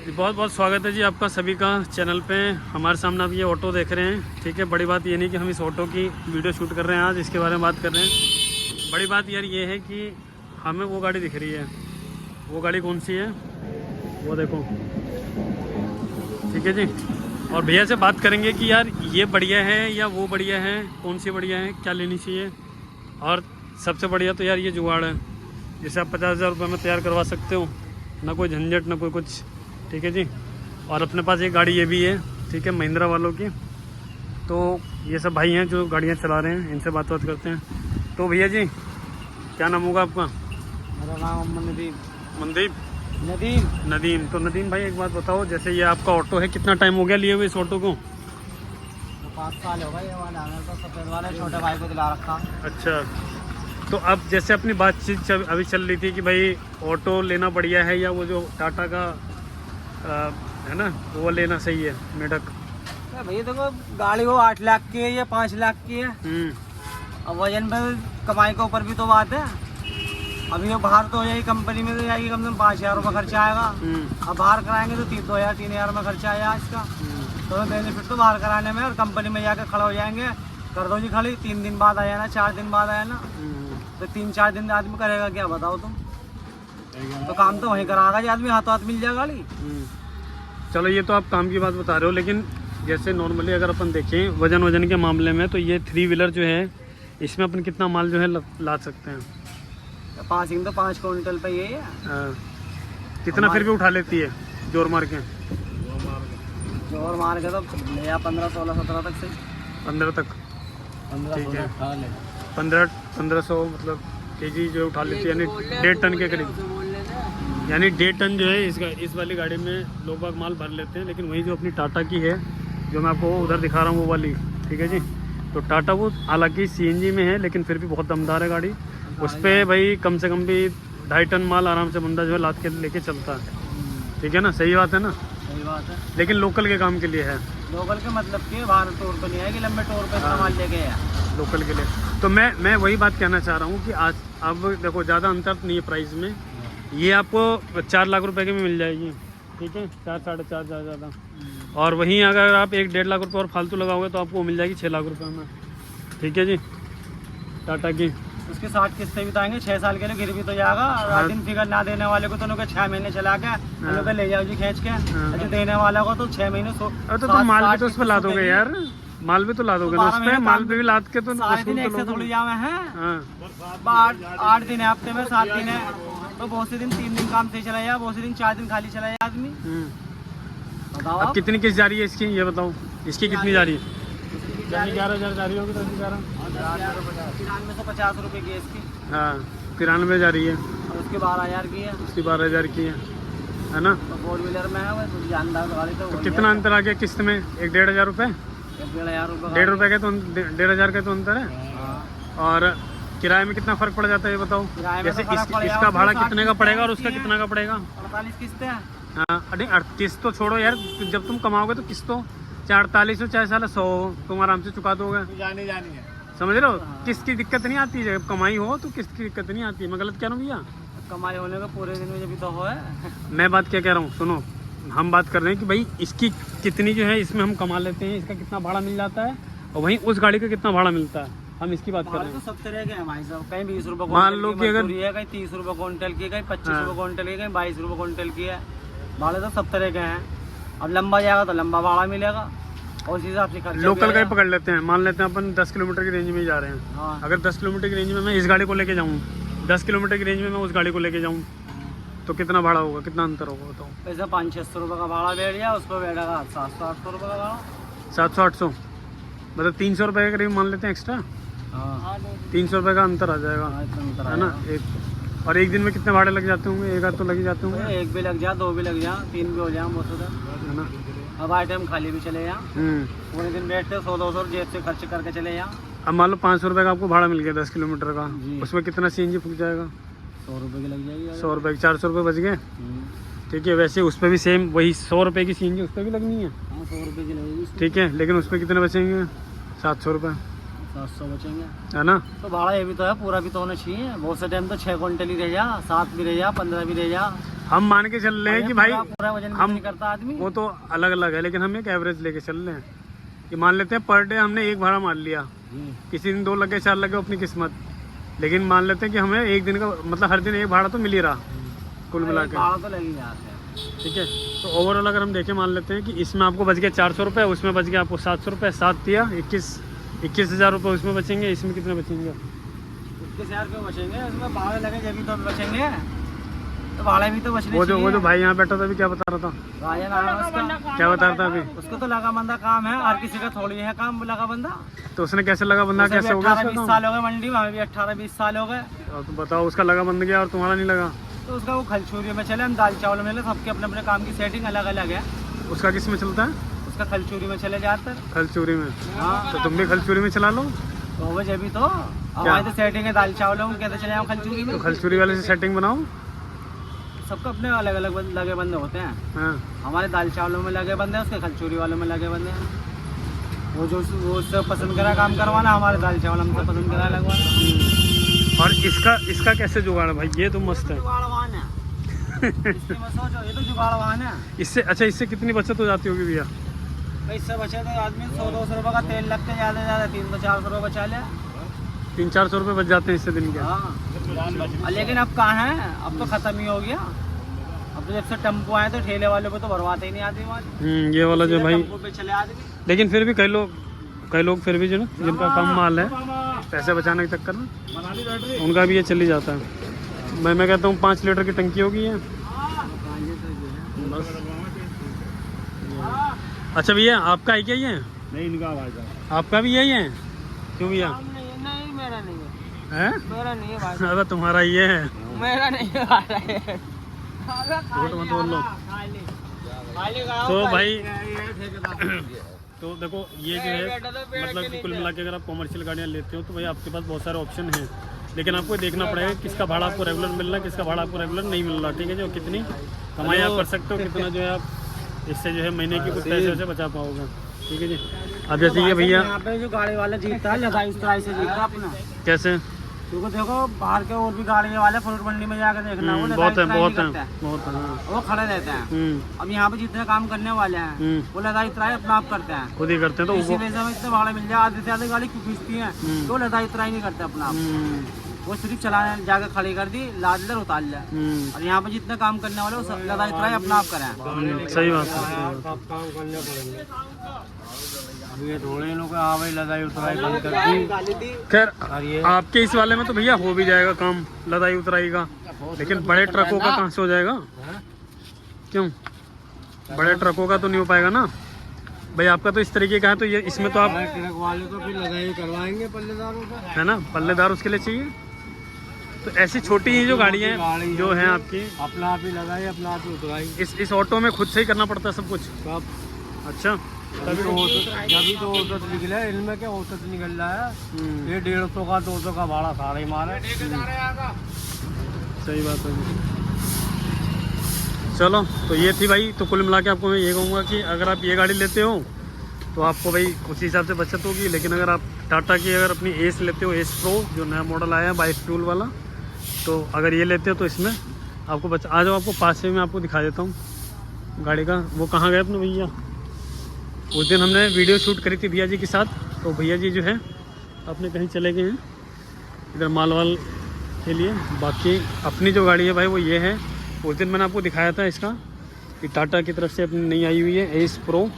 बहुत बहुत स्वागत है जी आपका सभी का चैनल पे। हमारे सामने आप ये ऑटो देख रहे हैं, ठीक है। बड़ी बात ये नहीं कि हम इस ऑटो की वीडियो शूट कर रहे हैं, आज इसके बारे में बात कर रहे हैं। बड़ी बात यार ये है कि हमें वो गाड़ी दिख रही है। वो गाड़ी कौन सी है वो देखो, ठीक है जी। और भैया से बात करेंगे कि यार ये बढ़िया है या वो बढ़िया है, कौन सी बढ़िया है, क्या लेनी चाहिए। और सबसे बढ़िया तो यार ये जुगाड़ है, जिसे आप 50,000 रुपये में तैयार करवा सकते हो, ना कोई झंझट ना कोई कुछ, ठीक है जी। और अपने पास एक गाड़ी ये भी है, ठीक है, महिंद्रा वालों की। तो ये सब भाई हैं जो गाड़ियाँ चला रहे हैं, इनसे बात करते हैं। तो भैया जी क्या नाम होगा आपका? मेरा नाम नदीम। मनदीप? नदीम। नदीम। तो नदीम भाई एक बात बताओ, जैसे ये आपका ऑटो है, कितना टाइम हो गया लिए हुए इस ऑटो को? 5 साल हो गए ये वाला, हमें तो सफेद वाले छोटे भाई को दिला रखा। अच्छा, तो अब जैसे अपनी बातचीत अभी चल रही थी कि भाई ऑटो लेना बढ़िया है या वो जो टाटा का है ना वो लेना सही है, मेढक। भैया देखो गाड़ी वो 8 लाख की है, ये 5 लाख की है। अब वजन पे कमाई के ऊपर भी तो बात है। अभी ये बाहर तो हो जाएगी, कंपनी में तो जाएगी कम से कम 5,000 रुपये खर्चा आएगा। अब बाहर कराएंगे तो 3,000 में खर्चा आया इसका। तो बेनिफिट तो बाहर कराने में, और कंपनी में जाकर खड़ा हो जाएंगे, कर दो जी खड़ी, 3 दिन बाद आया ना, 4 दिन बाद आया ना, तो 3-4 दिन आदमी करेगा क्या बताओ तुम। तो काम तो वहीं कराएगा जी आदमी, हाथों हाथ मिल जाएगा गाड़ी। चलो ये तो आप काम की बात बता रहे हो, लेकिन जैसे नॉर्मली अगर अपन देखें वजन के मामले में, तो ये 3 व्हीलर जो है इसमें अपन कितना माल जो है ला सकते हैं? 5 क्विंटल पे ये है। कितना फिर भी उठा लेती है जोर मार के? जोर मार के तो ले जा 15, 16, 17 तक से। 15 तक? 15 ठीक है, उठा ले। 1500 मतलब केजी जो उठा लेती है, यानी 1.5 टन के करीब। यानी 1.5 टन जो है इस वाली गाड़ी में लोग बाग माल भर लेते हैं। लेकिन वही जो अपनी टाटा की है, जो मैं आपको उधर दिखा रहा हूँ वो वाली, ठीक है जी। तो टाटा वो हालांकि CNG में है, लेकिन फिर भी बहुत दमदार है गाड़ी। उस पर भाई कम से कम भी 2.5 टन माल आराम से बंदा जो है लाद के लेके चलता है, ठीक है ना, सही बात है ना? सही बात है। लेकिन लोकल के काम के लिए है। लोकल के मतलब कि बाहर टूर पे नहीं आएगी, लंबे टूर पे सामान लेके है लोकल के लिए। तो मैं वही बात कहना चाह रहा हूँ कि आज अब देखो ज़्यादा अंतर नहीं है प्राइस में। ये आपको 4 लाख रुपए की में मिल जाएगी, ठीक है, 4, 4.5 ज़्यादा। और वहीं अगर आप 1-1.5 लाख रुपए और फालतू लगाओगे तो आपको मिल जाएगी 6 लाख रुपए में, ठीक है जी, टाटा की। उसके 60 किस्तें बिताएंगे, 6 साल के लिए गिर भी तो जाएगा। और दिन फिगर ना देने वाले को तो उनके 6 महीने चला के उनके ले जाओ जी खींच के। जो देने वाला को तो 6 महीने। अरे तो तुम माल भी तो उस पर ला दोगे यार, माल भी तो ला दोगे ना उस पर, माल पे भी लाद के तो 7 दिन एक से थोड़ी जावे हैं। 8 दिन है हफ्ते में, 7 दिन है, तो बहुत से दिन 3 दिन काम से चला जाए, बहुत से दिन 4 दिन खाली चला जाए आदमी। बताओ अब कितनी किस्त जा रही है इसकी, ये बताओ, इसकी कितनी जा रही है? 11,000 जा रही होगी। 9350 रुपये की है इसकी। हाँ, 93 जा रही है। और उसकी 12,000 की है। उसकी 12,000 की है ना। तो 4 व्हीलर में है वो जानदार गाड़ी। तो कितना अंतर आ गया किस्त में? 1-1.5 रुपये? 1,500 रुपये। 1.5 रुपये का तो 1,500 का तो अंतर है। और किराए में कितना फर्क पड़ जाता है ये बताओ? जैसे इसका भाड़ा कितने का पड़ेगा और उसका कितना का पड़ेगा? 48 किस्तें हैं। हाँ, अरे किस्त तो छोड़ो यार, जब तुम कमाओगे तो किस्त तो 48 हो चाहे साला 100 हो, तुम आराम से चुका दोगे। जानी है, समझ रहे हो? किस्त की दिक्कत नहीं आती है, जब कमाई हो तो किस्त की दिक्कत नहीं आती है। मैं गलत कह रहा हूँ भैया? कमाई होने का पूरे दिन में जब तो हो है। मैं बात क्या कह रहा हूँ, सुनो, हम बात कर रहे हैं कि भाई इसकी कितनी जो है इसमें हम कमा लेते हैं, इसका कितना भाड़ा मिल जाता है, और वहीं उस गाड़ी का कितना भाड़ा मिलता है, हम इसकी बात कर रहे हैं। तो सब तरह के हैं भाई साहब, कहीं 20 रुपये मान लो कि अगर कहीं 30 रुपये क्विंटल की, कहीं 25 रुपये क्विंटल की, कहीं 22 रुपये क्विंटल की है। भाड़े तो सब तरह के हैं। अब लंबा जाएगा तो लंबा भाड़ा मिलेगा, और उस हिसाब से खर्चा। लोकल का ही पकड़ लेते हैं, मान लेते हैं अपन 10 किलोमीटर की रेंज में जा रहे हैं। हाँ। अगर 10 किलोमीटर की रेंज में मैं इस गाड़ी को लेके जाऊँ, 10 किलोमीटर की रेंज में मैं उस गाड़ी को लेके जाऊँ, तो कितना भाड़ा होगा, कितना अंतर होगा बताओ? वैसे 500-600 रुपये का भाड़ा बैठ जाए, उस पर बैठेगा 700-800 रुपये का भाड़ा। 700-800 मतलब 300 रुपये के करीब मान लेते हैं एक्स्ट्रा। हाँ, 300 रुपये का अंतर आ जाएगा, है ना। और एक दिन में कितने भाड़े लग जाते होंगे? एक आध तो लग ही जाते होंगे। 1 भी लग जाए, 2 भी लग जाए, 3 भी हो जाए, है ना। अब आइटम खाली भी चले जा, पूरे दिन बैठते 100-200 जेब से खर्च करके चले जा। अब मान लो 500 रुपये का आपको भाड़ा मिल गया 10 किलोमीटर का, उसमें कितना CNG फूक जाएगा? 100 रुपये की लग जाएगी। 100 रुपये की 400 रुपये बच गए, ठीक है। वैसे उस पर भी सेम वही 100 रुपये की CNG उस पर भी लगनी है। हाँ, 100 रुपये की लगेगी, ठीक है, लेकिन उस पर कितने बचेंगे? 700 रुपये, 700 बचेंगे, है ना। तो भाड़ा ये भी तो है, पूरा भी तो होना चाहिए। बहुत से टाइम तो 6 क्विंटल ही रह जा, 7 भी रह जा, 15 भी रह जा। हम मान के चल रहे हैं कि भाई पूरा वजन हम नहीं करता आदमी। वो तो अलग अलग है, लेकिन हम एक एवरेज लेके चल रहे हैं कि मान लेते हैं पर डे हमने एक भाड़ा मान लिया, किसी दिन 2 लगे 4 लगे अपनी किस्मत, लेकिन मान लेते हैं कि हमें एक दिन का मतलब हर दिन एक भाड़ा तो मिल ही रहा कुल मिला के, भाड़ा तो लग ही जाता है। ठीक है। तो ओवरऑल अगर हम देखें, मान लेते हैं कि इसमें आपको बच गया 400 रुपये, उसमें बच गया आपको 700 रुपये, 7 दिया 21,000 रुपये उसमें बचेंगे, इसमें कितने बचेंगे? 21,000 रुपये बचेंगे, उसमें भाड़े लगे जब भी तो बचेंगे, तो भाड़े भी तो बचने वो जो भाई यहाँ बैठा था अभी क्या बता रहा था? राजा नाम है उसका। क्या बता रहा था अभी? उसको तो लगा बंदा काम है, हर किसी का थोड़ी है काम लगा बंदा। तो उसने कैसे लगा बंदा, कैसे हो गया? 18-20 साल हो गए मंडी में, हमें भी 18-20 साल हो गए। तो बताओ, उसका लगा बंद गया और तुम्हारा नहीं लगा? तो उसका वो खलचूरी में चले, हम दाल चावल में चले, सबके अपने अपने काम की सेटिंग अलग अलग है। उसका किस में चलता है? उसका खलचूरी में चले जाते। खलचूरी में? हाँ, तो तुम भी खलचूरी में चला लो। तो वो जब भी तो हमारी तो सेटिंग है दाल चावलों में, कहते चले हम खलचूरी में। तो खलचूरी वाले से सेटिंग बनाओ। सबको अपने अलग अलग लगे बंदे होते हैं। हाँ। हमारे दाल चावलों में लगे बंदे हैं, उसके खलचूरी वालों में लगे बंदे हैं। वो जो वो उससे पसंद करा काम करवाना, हमारे दाल चावल हमसे पसंद करा लगवाना। और इसका कैसे जुगाड़ है भाई? ये तो मस्त है। जुगाड़वान है। इसकी मत सोचो, ये तो जुगाड़वान है। इससे अच्छा, इससे कितनी बचत हो जाती होगी भैया? इससे बचे तो आदमी 100-200 रुपये का तेल लगते, ज़्यादा से ज़्यादा 300-400 रुपये बचा ले। 300-400 रुपये बच जाते हैं इससे दिन के। हाँ, लेकिन अब कहाँ है, अब तो ख़त्म ही हो गया। अब तो जब से टेम्पो आए तो ठेले वालों पे तो भरवाते ही नहीं आदमी। ये वाला जो भाई, टेम्पो पे चले आदमी। लेकिन फिर भी कई लोग फिर भी जो ना, जिनका कम माल है, पैसे बचाने के चक्कर में उनका भी ये चली जाता है। मैं कहता हूँ 5 लीटर की टंकी होगी ये बस। अच्छा भैया, आपका है क्या ये? नहीं, इनका आवाज़ है। आपका भी यही है? क्यों भैया? नहीं, मेरा नहीं है। हैं? मेरा नहीं है भाई। अरे तुम्हारा ये है। मेरा नहीं है भाई। झूठ मत बोल लो। तो भाई तो देखो, ये जो है मतलब कि कुल मिला के अगर आप कॉमर्शियल गाड़ियाँ लेते हो तो भाई आपके पास बहुत सारे ऑप्शन हैं, लेकिन आपको देखना पड़ेगा किसका भाड़ा आपको रेगुलर मिल रहा है, किसका भाड़ा आपको रेगुलर नहीं मिल रहा। ठीक है, जो कितनी कमाई आप कर सकते हो, कितना जो है आप इससे जो है महीने की कुछ पैसे से बचा पाओगे। ठीक है जी। अब जैसे ये भैया यहाँ पे जो गाड़ी वाला जीतता है, लदाई उस तरह से जीतता है अपना। कैसे? क्योंकि देखो बाहर के और भी गाड़ी वाले फ्रूट मंडी में जाकर देखना, वो बहुत है, बहुत है, करते हैं। बहुत है। हाँ। वो खड़े रहते हैं। अब यहाँ पे जितने काम करने वाले हैं वो लदाई तराई अपना आप करते हैं, खुद ही करते हैं। तो इसी वजह से हमें इतने भाड़े मिल जाए, आधे से आधे गाड़ी क्यों खींचती है, तो लदाई तराई नहीं करते अपना आप। वो सिर्फ चलाने जाकर खड़ी कर दी, लाद ले उतार ले। और यहाँ पे जितने काम करने वाले वो लदाई तराई अपना आप करें। सही बात है। काम करने पड़ेंगे। अब ये थोड़े लोग हाँ भाई लदाई उतराई बंद कर दी। खैर, आपके इस वाले में तो भैया हो भी जाएगा काम लदाई उतराई का, लेकिन बड़े ट्रकों का कहाँ से हो जाएगा? क्यों? बड़े ट्रकों का तो नहीं हो पाएगा ना भाई। आपका तो इस तरीके का है, तो ये इसमें तो आप ट्रक वाले को फिर लदाई करवाएंगे पल्लेदारों का, है ना, पल्लेदार उसके लिए चाहिए। तो ऐसी छोटी ही जो गाड़ियाँ हैं जो हैं आपकी, अपना आप ही लगाई, अपना आप ही उतराई। इस ऑटो में खुद से ही करना पड़ता है सब कुछ? सब। अच्छा, तभी तो औसत निकला है, इनमें क्या औसत निकल रहा है। ये 150 का 200 का भाड़ा सारा ही मारा। सही बात है। चलो, तो ये थी भाई। तो कुल मिला के आपको मैं ये कहूँगा कि अगर आप ये गाड़ी लेते हो तो आपको भाई उसी हिसाब से बचत होगी, लेकिन अगर आप टाटा की अगर अपनी एस लेते हो, एस प्रो जो नया मॉडल आया है बाई फ्यूल वाला, तो अगर ये लेते हो तो इसमें आपको आ जाओ, आपको पास से मैं आपको दिखा देता हूँ गाड़ी का। वो कहाँ गए अपने भैया? उस दिन हमने वीडियो शूट करी थी भैया जी के साथ, तो भैया जी जो है अपने कहीं चले गए हैं इधर मालवाल के लिए। बाकी अपनी जो गाड़ी है भाई वो ये है। उस दिन मैंने आपको दिखाया था इसका कि टाटा की तरफ से अपनी नई आई हुई है एस प्रो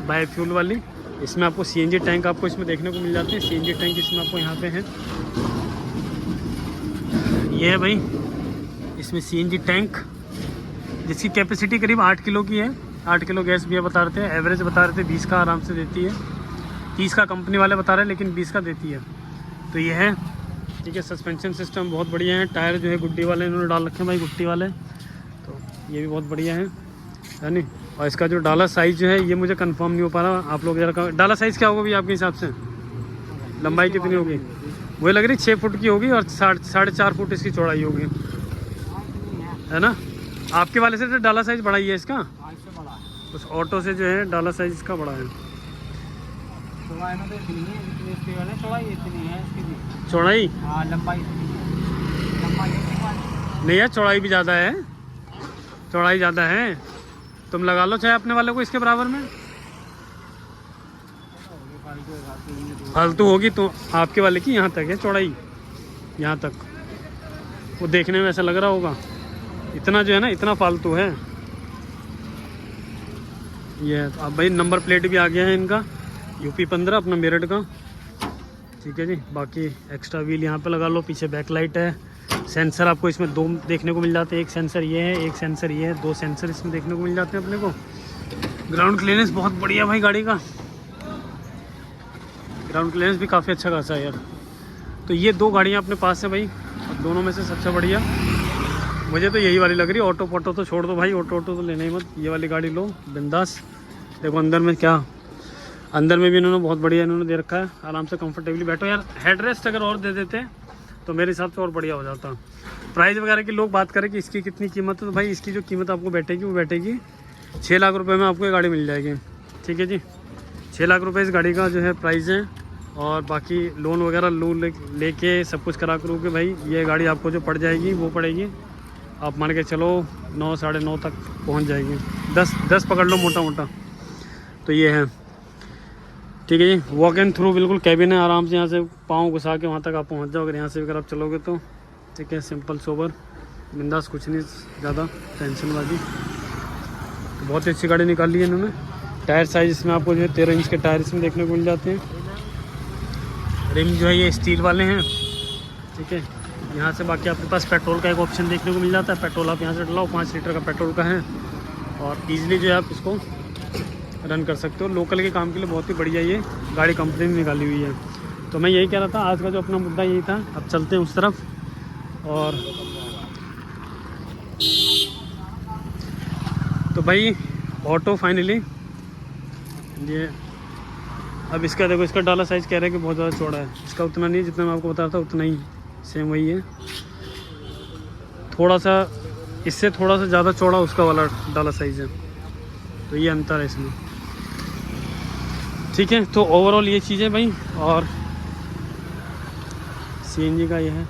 बाई फ्यूल वाली। इसमें आपको सीएनजी टैंक आपको इसमें देखने को मिल जाते हैं। सीएनजी टैंक इसमें आपको यहाँ पे है, ये है भाई इसमें सीएनजी टैंक, जिसकी कैपेसिटी करीब 8 किलो की है। 8 किलो गैस भैया बता रहे थे, एवरेज बता रहे थे 20 का आराम से देती है। 30 का कंपनी वाले बता रहे हैं, लेकिन 20 का देती है। तो ये है, ठीक है। सस्पेंशन सिस्टम बहुत बढ़िया है। टायर जो है गुड्डी वाले इन्होंने डाल रखे हैं भाई, गुट्टी वाले, तो ये भी बहुत बढ़िया है नहीं। और इसका जो डाला साइज़ जो है ये मुझे कंफर्म नहीं हो पा रहा। आप लोग जरा डाला साइज़ क्या होगा भैया आपके हिसाब से? लंबाई कितनी होगी? वही लग रही 6 फुट की होगी और 4.5 फुट इसकी चौड़ाई होगी, है ना? आपके वाले से तो डाला साइज़ बड़ा ही है इसका, उस ऑटो से जो है डाला साइज़ इसका बड़ा है। चौड़ाई लंबाई नहीं है, चौड़ाई भी ज़्यादा है। चौड़ाई ज़्यादा है, तुम लगा लो चाहे अपने वाले को इसके बराबर में। फालतू होगी तो आपके वाले की यहाँ तक है चौड़ाई, यहाँ तक। वो देखने में ऐसा लग रहा होगा, इतना जो है ना इतना फालतू है ये। अब भाई नंबर प्लेट भी आ गया है इनका, यूपी 15 अपना मेरठ का, ठीक है जी। बाकी एक्स्ट्रा व्हील यहाँ पे लगा लो, पीछे बैक लाइट है। सेंसर आपको इसमें 2 देखने को मिल जाते हैं, एक सेंसर ये है, एक सेंसर ये है, 2 सेंसर इसमें देखने को मिल जाते हैं अपने को। ग्राउंड क्लियरेंस बहुत बढ़िया भाई गाड़ी का, ग्राउंड क्लियरेंस भी काफ़ी अच्छा खासा है यार। तो ये 2 गाड़ियाँ अपने पास है भाई, दोनों में से सबसे बढ़िया मुझे तो यही वाली लग रही है। ऑटो पोटो तो छोड़ दो भाई, ऑटो तो लेना ही मत, ये वाली गाड़ी लो बिंदास। देखो अंदर में क्या, अंदर में भी इन्होंने बहुत बढ़िया इन्होंने दे रखा है, आराम से कंफर्टेबली बैठो यार। हेड रेस्ट अगर और दे देते तो मेरे हिसाब से और बढ़िया हो जाता। प्राइस वगैरह की लोग बात करें कि इसकी कितनी कीमत है, तो भाई इसकी जो कीमत आपको बैठेगी वो बैठेगी 6 लाख रुपये में आपको ये गाड़ी मिल जाएगी, ठीक है जी। 6 लाख रुपये इस गाड़ी का जो है प्राइस है। और बाकी लोन वगैरह लेके सब कुछ करा करूँ कि भाई ये गाड़ी आपको जो पड़ जाएगी वो पड़ेगी, आप मान के चलो 9 साढ़े 9 तक पहुंच जाएगी, 10 पकड़ लो मोटा मोटा। तो ये है, ठीक है जी। वॉक एंड थ्रू बिल्कुल कैबिन है, आराम से यहाँ से पाँव घुसा के वहाँ तक आप पहुँच जाओ, अगर यहाँ से अगर आप चलोगे तो, ठीक है। सिंपल सोबर बिंदास, कुछ नहीं ज़्यादा टेंशन वाली। तो बहुत ही अच्छी गाड़ी निकाली है इन्होंने। टायर साइज इसमें आपको जो है 13 इंच के टायर इसमें देखने को मिल जाते हैं। रिम जो है ये स्टील वाले हैं, ठीक है। यहाँ से बाकी आपके पास पेट्रोल का एक ऑप्शन देखने को मिल जाता है, पेट्रोल आप यहाँ से डलाओ, 5 लीटर का पेट्रोल का है और ईजिली जो है आप इसको रन कर सकते हो। लोकल के काम के लिए बहुत ही बढ़िया ये गाड़ी कंपनी ने निकाली हुई है। तो मैं यही कह रहा था, आज का जो अपना मुद्दा यही था। अब चलते हैं उस तरफ। और तो भाई ऑटो फाइनली ये, अब इसका देखो, इसका डाला साइज़ कह रहे हैं कि बहुत ज़्यादा चौड़ा है, इसका उतना नहीं, जितना मैं आपको बता रहा था उतना ही सेम वही है। थोड़ा सा इससे थोड़ा सा ज़्यादा चौड़ा उसका वाला डाला साइज़ है, तो ये अंतर है इसमें, ठीक है। तो ओवरऑल ये चीज़ है भाई। और सीएनजी का ये है।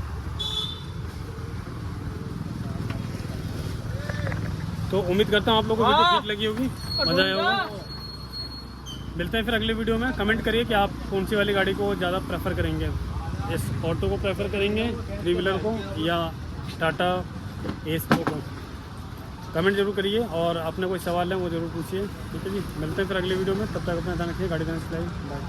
तो उम्मीद करता हूँ आप लोगों को वीडियो ठीक लगी होगी, मज़ा आया होगा। मिलते हैं फिर अगले वीडियो में। कमेंट करिए कि आप कौन सी वाली गाड़ी को ज़्यादा प्रेफर करेंगे, इस ऑटो को प्रेफर करेंगे, 3 व्हीलर को, या टाटा एस को। कमेंट जरूर करिए और अपने कोई सवाल है वो ज़रूर पूछिए, ठीक है जी। मिलते हैं फिर अगले वीडियो में, तब तक अपना ध्यान रखिए, गाड़ी का चलाइए, बाय।